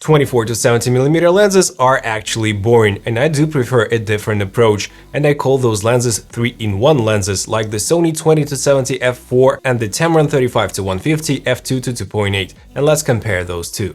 24 to 70mm lenses are actually boring, and I do prefer a different approach, and I call those lenses 3-in-1 lenses like the Sony 20 to 70 f4 and the Tamron 35 to 150 f2 to 2.8, and let's compare those two.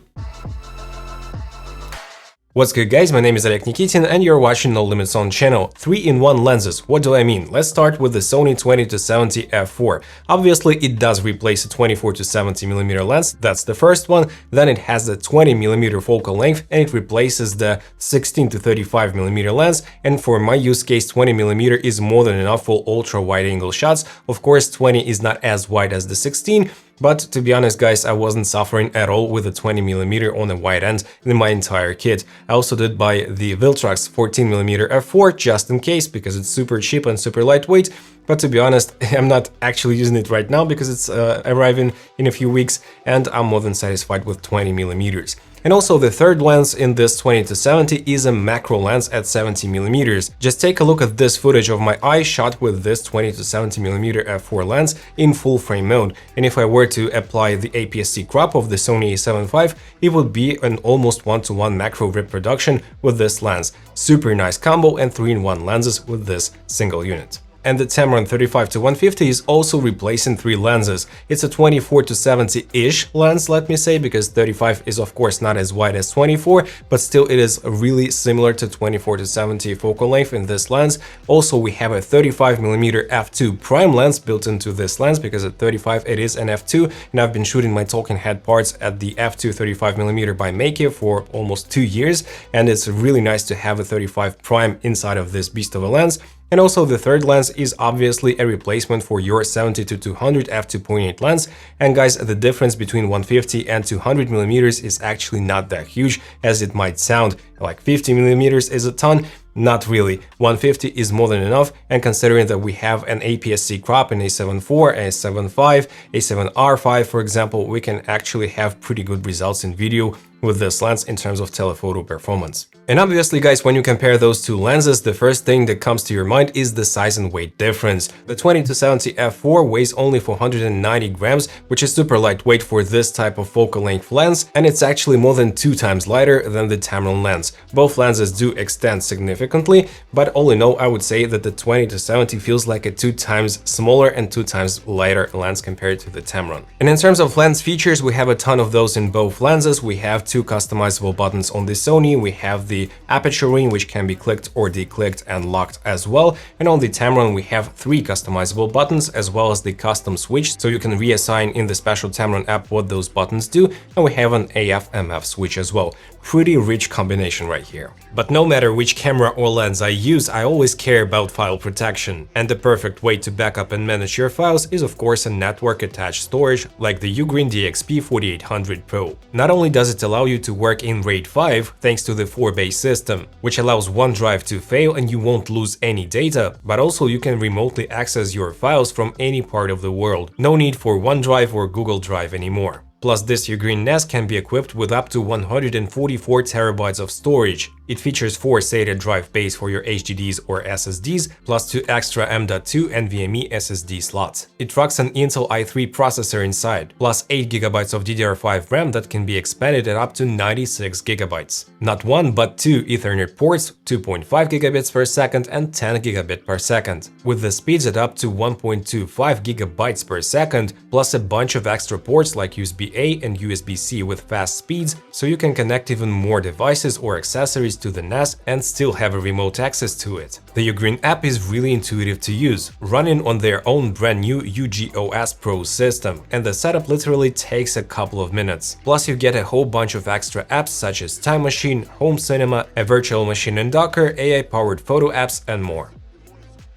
What's good guys, my name is Oleg Nikitin and you're watching No Limits On channel. 3-in-1 lenses, what do I mean? Let's start with the Sony 20 to 70 f4. Obviously it does replace a 24 to 70mm lens, that's the first one. Then it has the 20mm focal length and it replaces the 16 to 35mm lens, and for my use case 20mm is more than enough for ultra wide angle shots. Of course 20 is not as wide as the 16, but to be honest guys, I wasn't suffering at all with a 20mm on a wide end in my entire kit. I also did buy the Viltrox 14mm f4 just in case, because it's super cheap and super lightweight. But to be honest, I'm not actually using it right now because it's arriving in a few weeks, and I'm more than satisfied with 20mm. And also the third lens in this 20 to 70 is a macro lens at 70mm. Just take a look at this footage of my eye shot with this 20 to 70mm f4 lens in full frame mode, and if I were to apply the APS-C crop of the Sony a7 IV, it would be an almost 1-to-1 macro reproduction with this lens. Super nice combo and 3-in-1 lenses with this single unit. And the Tamron 35 to 150 is also replacing 3 lenses. It's a 24 to 70-ish lens, let me say, because 35 is of course not as wide as 24, but still it is really similar to 24 to 70 focal length in this lens. Also, we have a 35mm f2 prime lens built into this lens, because at 35 it is an f2, and I've been shooting my talking head parts at the f2 35mm by Bokeh for almost 2 years, and it's really nice to have a 35 prime inside of this beast of a lens. And also the third lens is obviously a replacement for your 70 to 200 f2.8 lens, and guys, the difference between 150 and 200mm is actually not that huge as it might sound. Like 50mm is a ton. Not really. 150 is more than enough, and considering that we have an APS-C crop in a7 IV, a7 V, a7R5 for example, we can actually have pretty good results in video with this lens in terms of telephoto performance. And obviously guys, when you compare those two lenses, the first thing that comes to your mind is the size and weight difference. The 20 to 70 f4 weighs only 490 grams, which is super lightweight for this type of focal length lens, and it's actually more than 2 times lighter than the Tamron lens. Both lenses do extend significantly, but all in all I would say that the 20 to 70 feels like a 2 times smaller and 2 times lighter lens compared to the Tamron. And in terms of lens features, we have a ton of those in both lenses. We have 2 customizable buttons on the Sony, we have the aperture ring which can be clicked or declicked and locked as well, and on the Tamron we have 3 customizable buttons as well as the custom switch, so you can reassign in the special Tamron app what those buttons do, and we have an AF/MF switch as well. Pretty rich combination right here. But no matter which camera or lens I use, I always care about file protection, and the perfect way to backup and manage your files is of course a network attached storage like the Ugreen DXP 4800 Pro. Not only does it allow you to work in RAID 5 thanks to the 4-bay system, which allows one drive to fail and you won't lose any data, but also you can remotely access your files from any part of the world. No need for OneDrive or Google Drive anymore. Plus, this Ugreen NAS can be equipped with up to 144 terabytes of storage. It features 4 SATA drive bays for your HDDs or SSDs, plus 2 extra M.2 NVMe SSD slots. It rocks an Intel i3 processor inside, plus 8 GB of DDR5 RAM that can be expanded at up to 96 GB. Not 1 but 2 Ethernet ports, 2.5 gigabits per second and 10 gigabit per second, with the speeds at up to 1.25 gigabytes per second, plus a bunch of extra ports like USB-A and USB-C with fast speeds, so you can connect even more devices or accessories to the NAS and still have a remote access to it. The Ugreen app is really intuitive to use, running on their own brand new UGOS Pro system, and the setup literally takes a couple of minutes. Plus you get a whole bunch of extra apps such as Time Machine, Home Cinema, a virtual machine in Docker, AI-powered photo apps and more.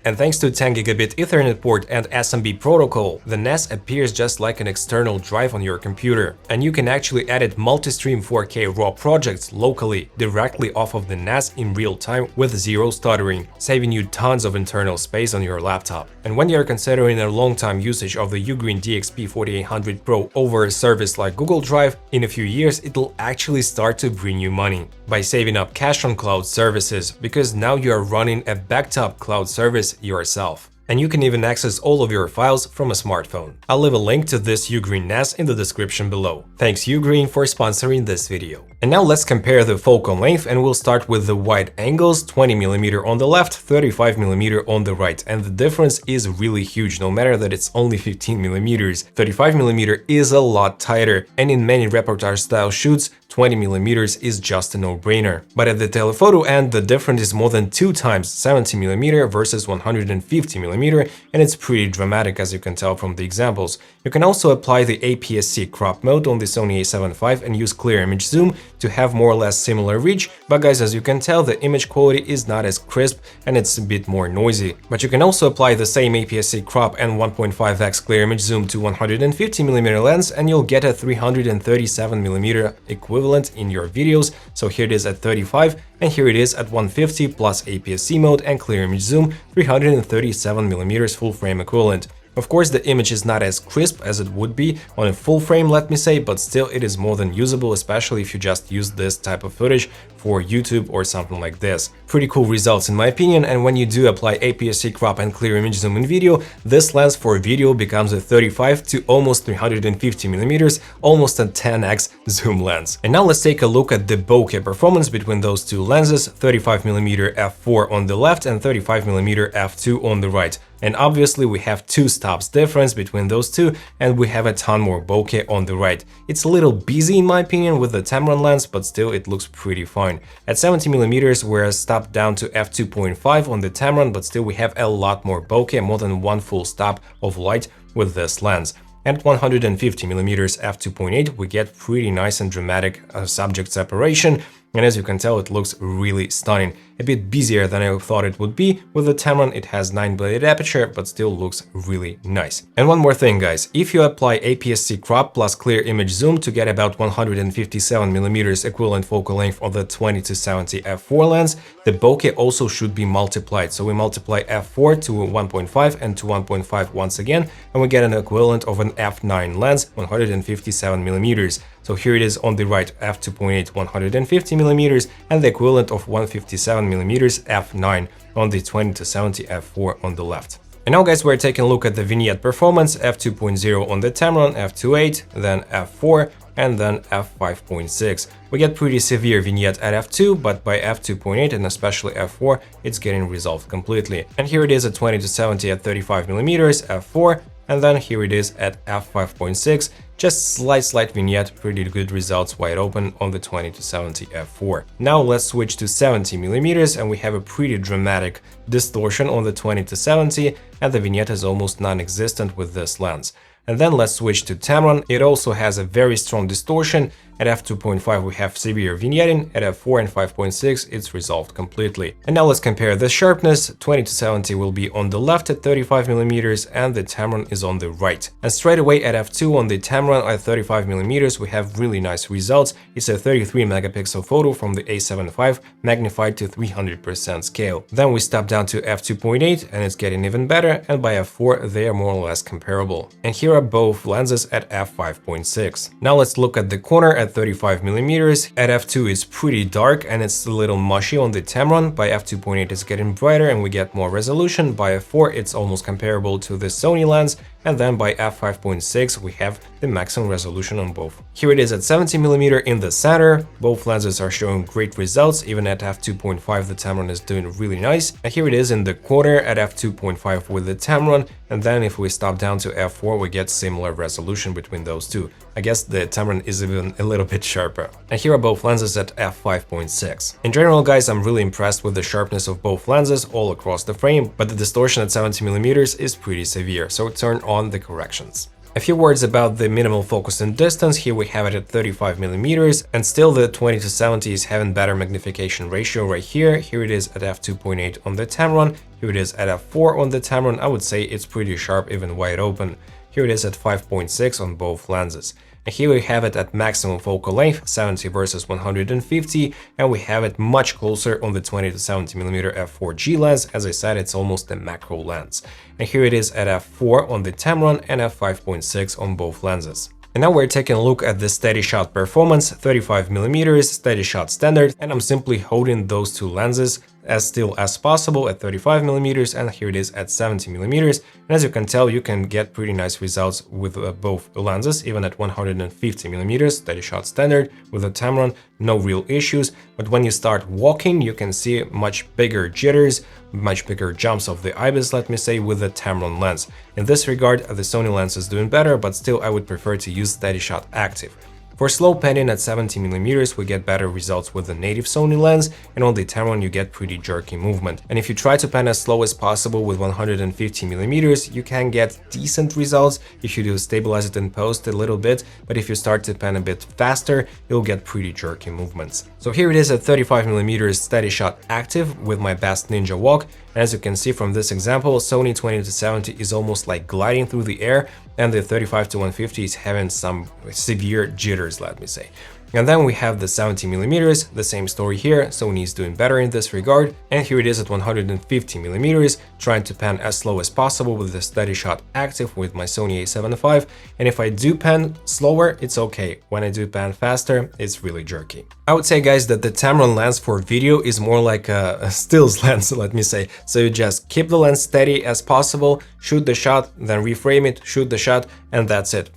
And thanks to 10 gigabit Ethernet port and SMB protocol, the NAS appears just like an external drive on your computer, and you can actually edit multi-stream 4K RAW projects locally, directly off of the NAS in real time with zero stuttering, saving you tons of internal space on your laptop. And when you're considering a long-time usage of the Ugreen DXP 4800 Pro over a service like Google Drive, in a few years it'll actually start to bring you money by saving up cash on cloud services, because now you are running a backed up cloud service yourself. And you can even access all of your files from a smartphone. I'll leave a link to this Ugreen NAS in the description below. Thanks Ugreen for sponsoring this video. And now let's compare the focal length, and we'll start with the wide angles, 20mm on the left, 35mm on the right. And the difference is really huge, no matter that it's only 15mm. 35mm is a lot tighter, and in many reportage style shoots, 20mm is just a no-brainer. But at the telephoto end, the difference is more than 2 times, 70mm versus 150mm, and it's pretty dramatic, as you can tell from the examples. You can also apply the APS-C crop mode on the Sony a7 IV and use clear image zoom to have more or less similar reach, but guys, as you can tell, the image quality is not as crisp and it's a bit more noisy. But you can also apply the same APS-C crop and 1.5x clear image zoom to 150mm lens, and you'll get a 337mm equivalent in your videos. So here it is at 35 and here it is at 150 plus APS-C mode and clear image zoom, 337mm full frame equivalent. Of course, the image is not as crisp as it would be on a full frame, let me say, but still it is more than usable, especially if you just use this type of footage for YouTube or something like this. Pretty cool results in my opinion, and when you do apply APS-C crop and clear image zoom in video, this lens for video becomes a 35 to almost 350mm, almost a 10x zoom lens. And now let's take a look at the bokeh performance between those two lenses, 35mm f4 on the left and 35mm f2 on the right. And obviously we have 2 stops difference between those two, and we have a ton more bokeh on the right. It's a little busy in my opinion with the Tamron lens, but still it looks pretty fine. At 70mm we're stopped down to f2.5 on the Tamron, but still we have a lot more bokeh, more than 1 full stop of light with this lens. At 150mm f2.8 we get pretty nice and dramatic subject separation, and as you can tell it looks really stunning. A bit busier than I thought it would be. With the Tamron it has 9-bladed aperture, but still looks really nice. And one more thing guys, if you apply APS-C crop plus clear image zoom to get about 157mm equivalent focal length on the 20-70 f4 lens, the bokeh also should be multiplied. So we multiply f4 to 1.5 and to 1.5 once again, and we get an equivalent of an f9 lens, 157mm. So here it is on the right, f2.8 150mm, and the equivalent of 157mm f9 on the 20-70 f4 on the left. And now guys, we're taking a look at the vignette performance, f2.0 on the Tamron, f2.8, then f4, and then f5.6. We get pretty severe vignette at f2, but by f2.8 and especially f4, it's getting resolved completely. And here it is at 20-70 at 35mm, f4, and then here it is at f5.6, just slight vignette, pretty good results wide open on the 20-70 f4. Now let's switch to 70mm, and we have a pretty dramatic distortion on the 20-70, and the vignette is almost non-existent with this lens. And then let's switch to Tamron. It also has a very strong distortion. At f2.5 we have severe vignetting, at f4 and 5.6 it's resolved completely. And now let's compare the sharpness. 20-70 will be on the left at 35mm and the Tamron is on the right. And straight away at f2 on the Tamron at 35mm we have really nice results. It's a 33 megapixel photo from the a7 IV magnified to 300% scale. Then we step down to f2.8 and it's getting even better, and by f4 they are more or less comparable. And here are both lenses at f5.6. Now let's look at the corner at 35mm. At f2 it's pretty dark and it's a little mushy on the Tamron. By f2.8 it's getting brighter and we get more resolution. By f4 it's almost comparable to the Sony lens, and then by f5.6 we have the maximum resolution on both. Here it is at 70mm in the center. Both lenses are showing great results. Even at f2.5 the Tamron is doing really nice. And here it is in the corner at f2.5 with the Tamron, and then if we stop down to f4 we get similar resolution between those two. I guess the Tamron is even a little bit sharper. And here are both lenses at f5.6. In general guys, I'm really impressed with the sharpness of both lenses all across the frame, but the distortion at 70mm is pretty severe, so turn on the corrections. A few words about the minimal focus and distance. Here we have it at 35mm, and still the 20-70 is having better magnification ratio right here. Here it is at f2.8 on the Tamron. Here it is at f4 on the Tamron. I would say it's pretty sharp, even wide open. Here it is at 5.6 on both lenses. And here we have it at maximum focal length, 70 versus 150, and we have it much closer on the 20-70mm f4G lens. As I said, it's almost a macro lens. And here it is at f4 on the Tamron and f5.6 on both lenses. And now we're taking a look at the steady shot performance, 35mm, steady shot standard, and I'm simply holding those two lenses as still as possible at 35mm, and here it is at 70mm. And as you can tell, you can get pretty nice results with both lenses, even at 150mm, steady shot standard with the Tamron, no real issues. But when you start walking, you can see much bigger jitters, much bigger jumps of the IBIS, let me say, with the Tamron lens. In this regard, the Sony lens is doing better, but still I would prefer to use steady shot active. For slow panning at 70mm, we get better results with the native Sony lens, and on the Tamron you get pretty jerky movement. And if you try to pan as slow as possible with 150mm, you can get decent results if you do stabilize it in post a little bit, but if you start to pan a bit faster, you'll get pretty jerky movements. So here it is at 35mm steady shot active with my best ninja walk, and as you can see from this example, Sony 20-70 is almost like gliding through the air, and the 35-150 is having some severe jitters, let me say. And then we have the 70mm, the same story here, Sony is doing better in this regard, and here it is at 150mm, trying to pan as slow as possible with the steady shot active with my Sony a7 IV, and if I do pan slower, it's okay. When I do pan faster, it's really jerky. I would say, guys, that the Tamron lens for video is more like a stills lens, let me say. So you just keep the lens steady as possible, shoot the shot, then reframe it, shoot the shot, and that's it.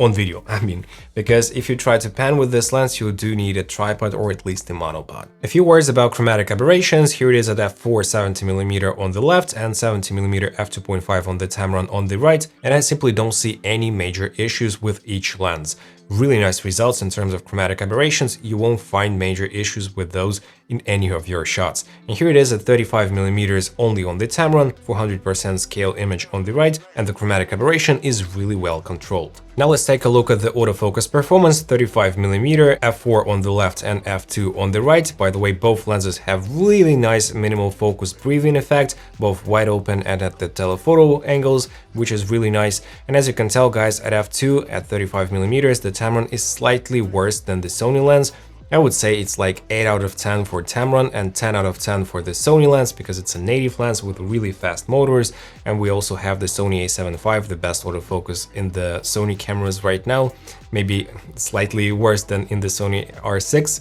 On video, I mean, because if you try to pan with this lens, you do need a tripod or at least a monopod. A few words about chromatic aberrations. Here it is at f4 70mm on the left and 70mm f2.5 on the Tamron on the right, and I simply don't see any major issues with each lens. Really nice results in terms of chromatic aberrations. You won't find major issues with those in any of your shots. And here it is at 35mm only on the Tamron, 400% scale image on the right, and the chromatic aberration is really well controlled. Now let's take a look at the autofocus performance. 35mm, f4 on the left and f2 on the right. By the way, both lenses have really nice minimal focus breathing effect, both wide open and at the telephoto angles, which is really nice. And as you can tell, guys, at f2 at 35mm, the Tamron is slightly worse than the Sony lens. I would say it's like 8 out of 10 for Tamron and 10 out of 10 for the Sony lens, because it's a native lens with really fast motors, and we also have the Sony a7 IV, the best autofocus in the Sony cameras right now, maybe slightly worse than in the Sony R6,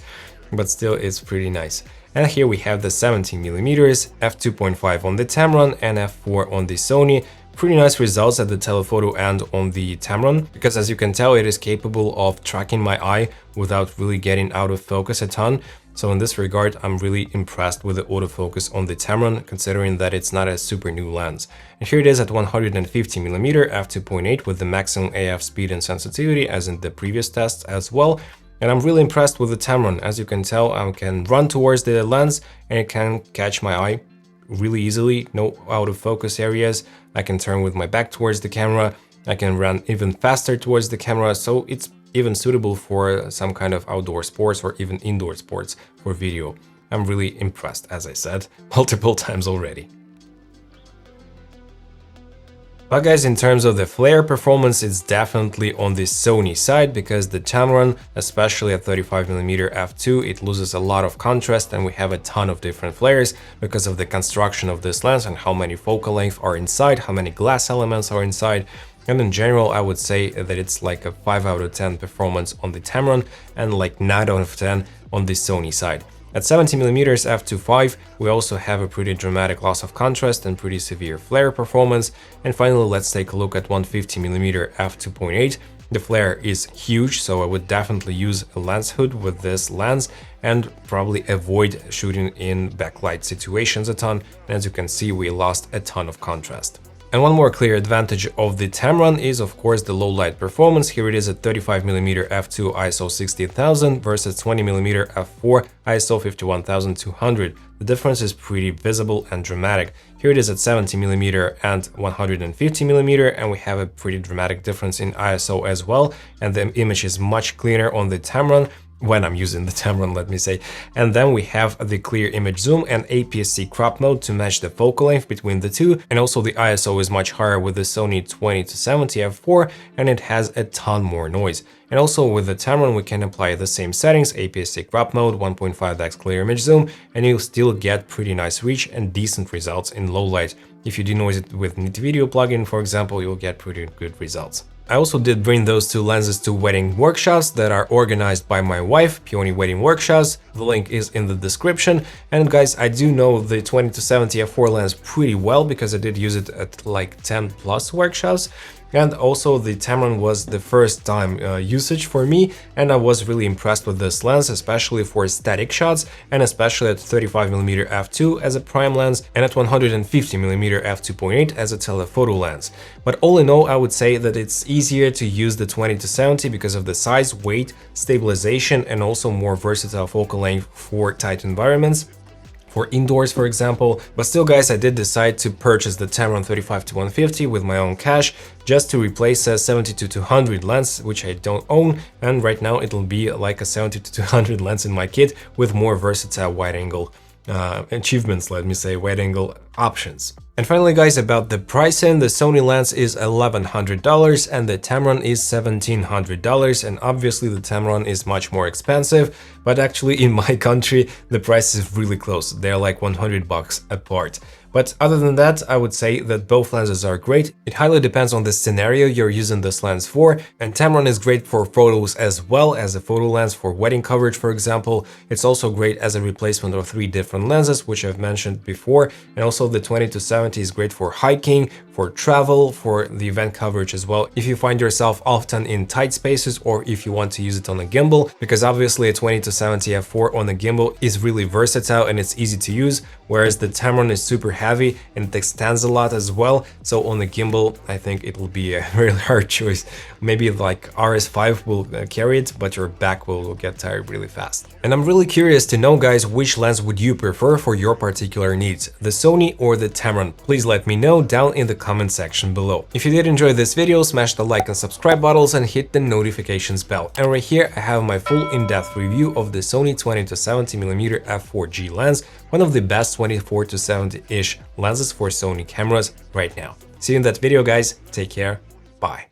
but still it's pretty nice. And here we have the 70mm, f2.5 on the Tamron and f4 on the Sony. Pretty nice results at the telephoto and on the Tamron, because as you can tell, it is capable of tracking my eye without really getting out of focus a ton. So in this regard, I'm really impressed with the autofocus on the Tamron, considering that it's not a super new lens. And here it is at 150mm f2.8 with the maximum AF speed and sensitivity as in the previous tests as well. And I'm really impressed with the Tamron. As you can tell, I can run towards the lens and it can catch my eye really easily, no out of focus areas. I can turn with my back towards the camera, I can run even faster towards the camera, so it's even suitable for some kind of outdoor sports or even indoor sports for video. I'm really impressed, as I said multiple times already. But guys, in terms of the flare performance, it's definitely on the Sony side, because the Tamron, especially at 35mm f2, it loses a lot of contrast, and we have a ton of different flares because of the construction of this lens and how many focal lengths are inside, how many glass elements are inside. And in general, I would say that it's like a 5 out of 10 performance on the Tamron and like 9 out of 10 on the Sony side. At 70mm f2.5, we also have a pretty dramatic loss of contrast and pretty severe flare performance. And finally, let's take a look at 150mm f2.8. The flare is huge, so I would definitely use a lens hood with this lens and probably avoid shooting in backlight situations a ton. And as you can see, we lost a ton of contrast. And one more clear advantage of the Tamron is, of course, the low light performance. Here it is at 35mm f2 ISO 16000 versus 20mm f4 ISO 51200. The difference is pretty visible and dramatic. Here it is at 70mm and 150mm, and we have a pretty dramatic difference in ISO as well, and the image is much cleaner on the Tamron, when I'm using the Tamron, let me say. And then we have the clear image zoom and APS-C crop mode to match the focal length between the two, and also the ISO is much higher with the Sony 20-70 f4, and it has a ton more noise. And also with the Tamron, we can apply the same settings, APS-C crop mode, 1.5x clear image zoom, and you'll still get pretty nice reach and decent results in low light. If you denoise it with Nit Video plugin, for example, you'll get pretty good results. I also did bring those two lenses to wedding workshops that are organized by my wife, Peony Wedding Workshops. The link is in the description. And guys, I do know the 20-70 f4 lens pretty well because I did use it at like 10 plus workshops. And also the Tamron was the first time usage for me, and I was really impressed with this lens, especially for static shots, and especially at 35mm f2 as a prime lens and at 150mm f2.8 as a telephoto lens. But all in all, I would say that it's easier to use the 20-70 because of the size, weight, stabilization, and also more versatile focal length for tight environments. For indoors, for example. But still, guys, I did decide to purchase the Tamron 35-150 with my own cash just to replace a 70-200 lens, which I don't own, and right now it'll be like a 70-200 lens in my kit with more versatile wide-angle achievements, let me say, wide-angle options. And finally, guys, about the pricing, the Sony lens is $1,100 and the Tamron is $1,700, and obviously the Tamron is much more expensive, but actually in my country the price is really close. They're like 100 bucks apart. But other than that, I would say that both lenses are great. It highly depends on the scenario you're using this lens for, and Tamron is great for photos as well as a photo lens for wedding coverage, for example. It's also great as a replacement of 3 different lenses, which I've mentioned before, and also the 20-70 is great for hiking, for travel, for the event coverage as well, if you find yourself often in tight spaces or if you want to use it on a gimbal, because obviously a 20-70 f4 on a gimbal is really versatile and it's easy to use, whereas the Tamron is super heavy and it extends a lot as well. So on the gimbal, I think it will be a really hard choice. Maybe like RS5 will carry it, but your back will get tired really fast. And I'm really curious to know, guys, which lens would you prefer for your particular needs, the Sony or the Tamron? Please let me know down in the comment section below. If you did enjoy this video, smash the like and subscribe buttons and hit the notifications bell. And right here I have my full in-depth review of the Sony 20-70mm f4G lens, one of the best 24-70-ish lenses for Sony cameras right now. See you in that video, guys. Take care. Bye.